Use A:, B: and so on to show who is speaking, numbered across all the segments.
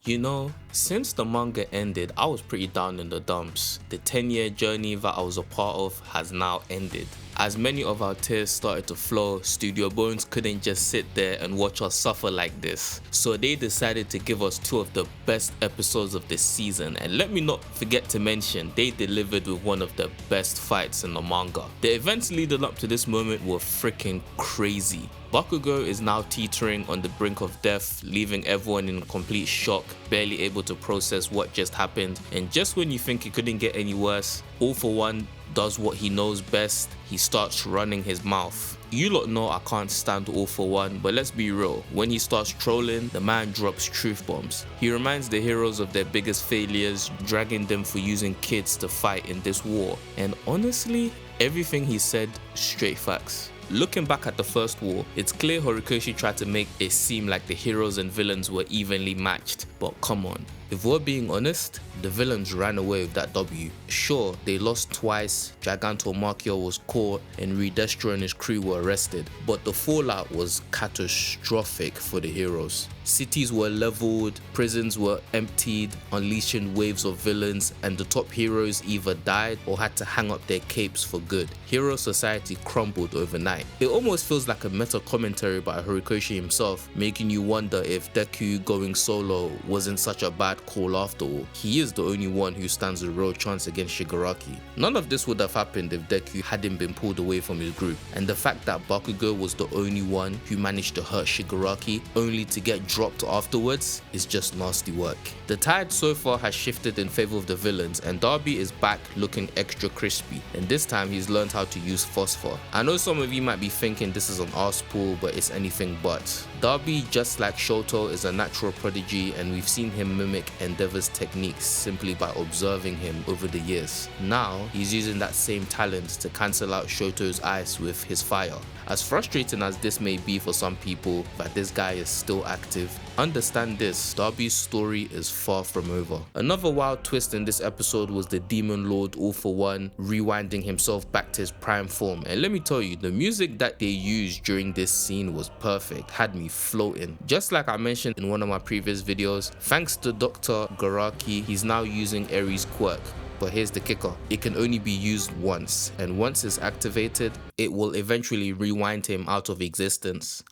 A: You know, since the manga ended, I was pretty down in the dumps. The 10-year journey that I was a part of has now ended. As many of our tears started to flow, Studio Bones couldn't just sit there and watch us suffer like this. So they decided to give us two of the best episodes of this season, and let me not forget to mention, they delivered with one of the best fights in the manga. The events leading up to this moment were freaking crazy. Bakugo is now teetering on the brink of death, leaving everyone in complete shock, barely able to process what just happened, and just when you think it couldn't get any worse, All For One does what he knows best, he starts running his mouth. You lot know I can't stand All For One, but let's be real, when he starts trolling, the man drops truth bombs. He reminds the heroes of their biggest failures, dragging them for using kids to fight in this war, and honestly, everything he said, straight facts. Looking back at the first war, it's clear Horikoshi tried to make it seem like the heroes and villains were evenly matched, but come on. If we're being honest, the villains ran away with that W. Sure, they lost twice, Gigantomachia was caught, and Redestro and his crew were arrested, but the fallout was catastrophic for the heroes. Cities were leveled, prisons were emptied, unleashing waves of villains, and the top heroes either died or had to hang up their capes for good. Hero society crumbled overnight. It almost feels like a meta commentary by Horikoshi himself, making you wonder if Deku going solo wasn't such a bad call after all. He is the only one who stands a real chance against Shigaraki. None of this would have happened if Deku hadn't been pulled away from his group, and the fact that Bakugo was the only one who managed to hurt Shigaraki only to get dropped afterwards is just nasty work. The tide so far has shifted in favor of the villains, and Darby is back looking extra crispy, and this time he's learned how to use phosphor. I know some of you might be thinking this is an arse pull, but it's anything but. Darby, just like Shoto, is a natural prodigy, and we've seen him mimic Endeavor's techniques simply by observing him over the years. Now, he's using that same talent to cancel out Shoto's ice with his fire. As frustrating as this may be for some people that this guy is still active, understand this, Darby's story is far from over. Another wild twist in this episode was the Demon Lord All For One rewinding himself back to his prime form, and let me tell you, the music that they used during this scene was perfect, had me floating. Just like I mentioned in one of my previous videos, thanks to Dr. Garaki, he's now using Eri's quirk. But here's the kicker, it can only be used once, and once it's activated, it will eventually rewind him out of existence.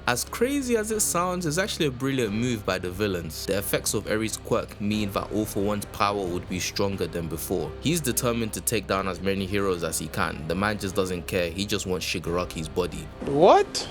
A: As crazy as it sounds, it's actually a brilliant move by the villains. The effects of Eri's quirk mean that All For One's power would be stronger than before. He's determined to take down as many heroes as he can. The man just doesn't care, he just wants Shigaraki's body.
B: What?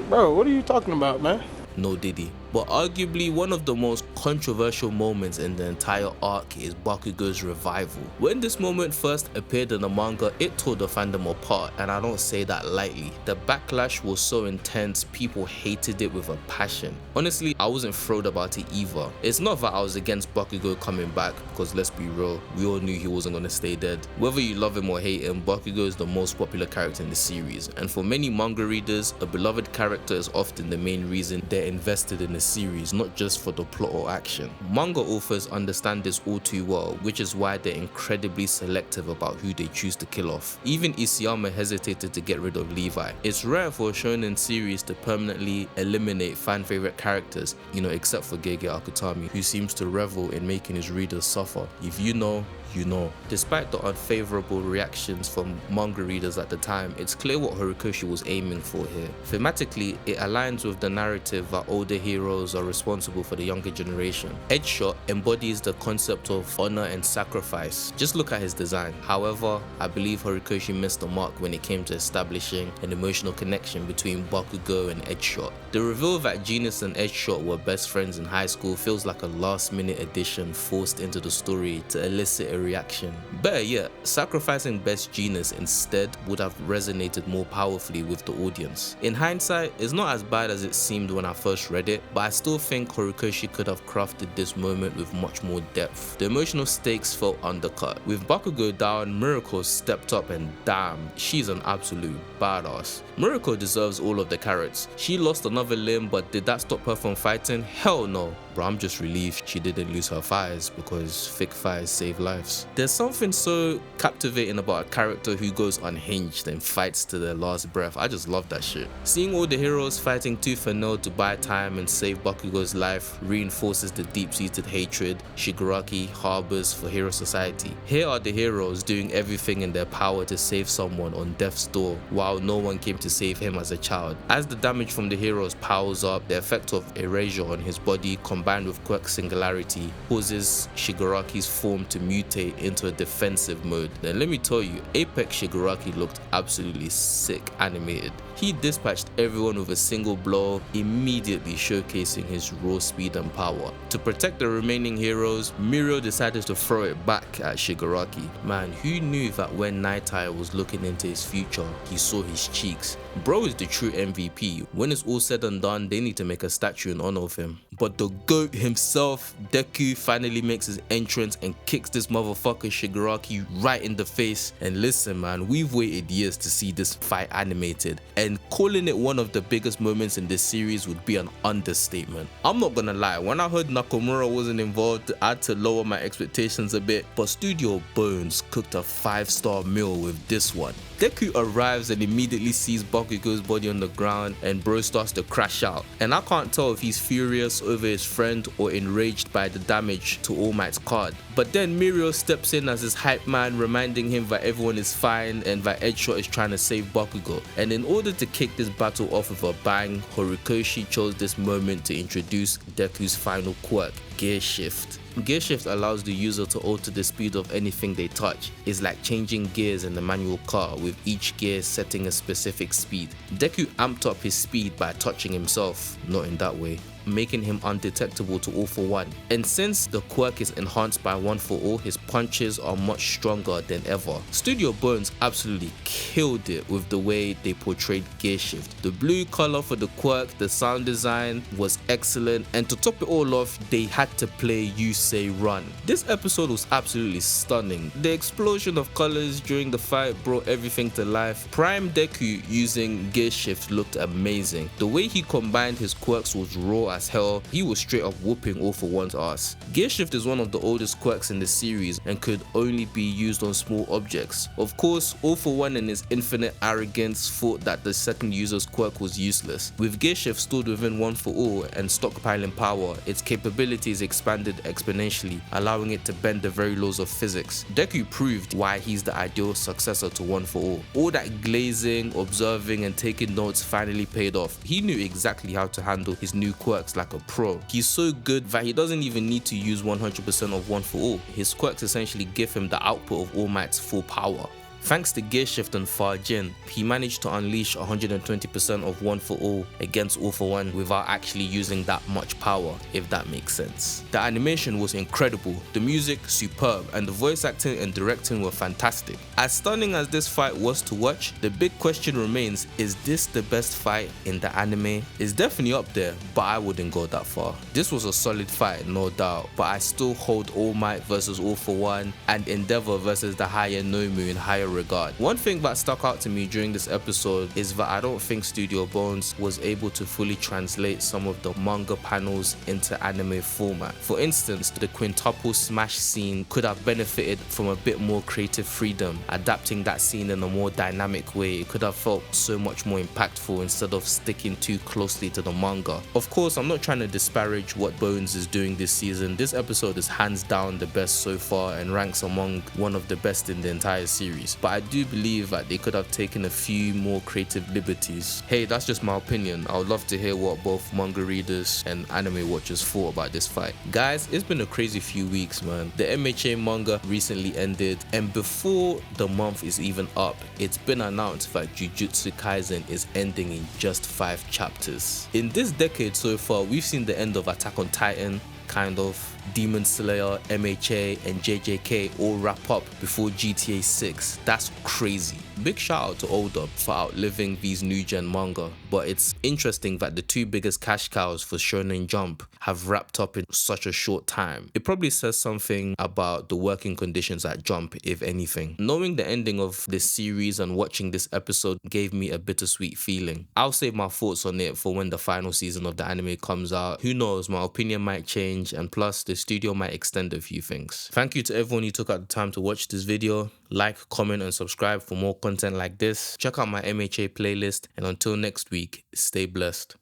B: Bro, what are you talking about, man?
A: No diddy. But arguably one of the most controversial moments in the entire arc is Bakugo's revival. When this moment first appeared in the manga, it tore the fandom apart, and I don't say that lightly. The backlash was so intense, people hated it with a passion. Honestly, I wasn't thrilled about it either. It's not that I was against Bakugo coming back, because let's be real, we all knew he wasn't gonna stay dead. Whether you love him or hate him, Bakugo is the most popular character in the series, and for many manga readers, a beloved character is often the main reason they're invested in the series, not just for the plot or action. Manga authors understand this all too well, which is why they're incredibly selective about who they choose to kill off. Even Isayama hesitated to get rid of Levi. It's rare for a shonen series to permanently eliminate fan favorite characters, except for Gege Akutami, who seems to revel in making his readers suffer. If you know, you know. Despite the unfavorable reactions from manga readers at the time, it's clear what Horikoshi was aiming for here. Thematically, it aligns with the narrative that older heroes are responsible for the younger generation. Edgeshot embodies the concept of honor and sacrifice. Just look at his design. However, I believe Horikoshi missed the mark when it came to establishing an emotional connection between Bakugo and Edgeshot. The reveal that Genus and Edgeshot were best friends in high school feels like a last-minute addition forced into the story to elicit a reaction. Better yet, sacrificing Best Genus instead would have resonated more powerfully with the audience. In hindsight, it's not as bad as it seemed when I first read it, but I still think Horikoshi could have crafted this moment with much more depth. The emotional stakes felt undercut. With Bakugo down, Miracle stepped up, and damn, she's an absolute badass. Miracle deserves all of the carrots. She lost another limb, but did that stop her from fighting? Hell no. Bro, I'm just relieved she didn't lose her thighs, because thick thighs save lives. There's something so captivating about a character who goes unhinged and fights to their last breath. I just love that shit. Seeing all the heroes fighting tooth and nail to buy time and save Bakugo's life reinforces the deep-seated hatred Shigaraki harbors for Hero Society. Here are the heroes doing everything in their power to save someone on death's door, while no one came to save him as a child. As the damage from the heroes piles up, the effect of erasure on his body combined with Quirk's singularity causes Shigaraki's form to mutate into a defensive mode. Then let me tell you, Apex Shigaraki looked absolutely sick animated. He dispatched everyone with a single blow, immediately showcasing his raw speed and power. To protect the remaining heroes, Mirio decided to throw it back at Shigaraki. Man, who knew that when Nightai was looking into his future, he saw his cheeks? Bro is the true MVP. When it's all said and done, they need to make a statue in honor of him. But the GOAT himself, Deku, finally makes his entrance and kicks this motherfucker Shigaraki right in the face. And listen man, we've waited years to see this fight animated, and calling it one of the biggest moments in this series would be an understatement. I'm not gonna lie, when I heard Nakamura wasn't involved, I had to lower my expectations a bit, but Studio Bones cooked a 5-star meal with this one. Deku arrives and immediately sees Bakugo's body on the ground, and bro starts to crash out. And I can't tell if he's furious over his friend or enraged by the damage to All Might's card. But then Mirio steps in as his hype man, reminding him that everyone is fine and that Edgeshot is trying to save Bakugo. And in order to kick this battle off with a bang, Horikoshi chose this moment to introduce Deku's final quirk, Gear Shift. Gear Shift allows the user to alter the speed of anything they touch. It's like changing gears in the manual car, with each gear setting a specific speed. Deku amped up his speed by touching himself, not in that way, making him undetectable to All For One. And since the quirk is enhanced by One For All, his punches are much stronger than ever. Studio Bones absolutely killed it with the way they portrayed Gear Shift. The blue color for the quirk, the sound design was excellent, and to top it all off, they had to play You Say Run. This episode was absolutely stunning. The explosion of colors during the fight brought everything to life. Prime Deku using Gear Shift looked amazing. The way he combined his quirks was raw as hell. He was straight up whooping All For One's ass. Gear Shift is one of the oldest quirks in the series and could only be used on small objects. Of course, All For One in his infinite arrogance thought that the second user's quirk was useless. With Gear Shift stored within One For All and stockpiling power, its capabilities expanded exponentially, allowing it to bend the very laws of physics. Deku proved why he's the ideal successor to One For All. All that glazing, observing and taking notes finally paid off. He knew exactly how to handle his new quirks like a pro. He's so good that he doesn't even need to use 100% of One For All. His quirks essentially give him the output of All Might's full power. Thanks to Gear Shift and Farjin, he managed to unleash 120% of One For All against All For One without actually using that much power, if that makes sense. The animation was incredible, the music superb, and the voice acting and directing were fantastic. As stunning as this fight was to watch, the big question remains, is this the best fight in the anime? It's definitely up there, but I wouldn't go that far. This was a solid fight, no doubt, but I still hold All Might versus All For One and Endeavor versus the higher Nomu in higher regard. One thing that stuck out to me during this episode is that I don't think Studio Bones was able to fully translate some of the manga panels into anime format. For instance, the quintuple smash scene could have benefited from a bit more creative freedom, adapting that scene in a more dynamic way. It could have felt so much more impactful instead of sticking too closely to the manga. Of course, I'm not trying to disparage what Bones is doing this season. This episode is hands down the best so far and ranks among one of the best in the entire series. But I do believe that they could have taken a few more creative liberties. Hey, that's just my opinion. I would love to hear what both manga readers and anime watchers thought about this fight. Guys, it's been a crazy few weeks, man. The MHA manga recently ended, and before the month is even up, it's been announced that Jujutsu Kaisen is ending in just 5 chapters. In this decade so far, we've seen the end of Attack on Titan, kind of. Demon Slayer, MHA, and JJK all wrap up before GTA 6. That's crazy. Big shout out to Oda for outliving these new gen manga, but it's interesting that the two biggest cash cows for Shonen Jump have wrapped up in such a short time. It probably says something about the working conditions at Jump, if anything. Knowing the ending of this series and watching this episode gave me a bittersweet feeling. I'll save my thoughts on it for when the final season of the anime comes out. Who knows, my opinion might change, and plus the studio might extend a few things. Thank you to everyone who took out the time to watch this video. Like, comment, and subscribe for more content like this. Check out my MHA playlist, and until next week, stay blessed.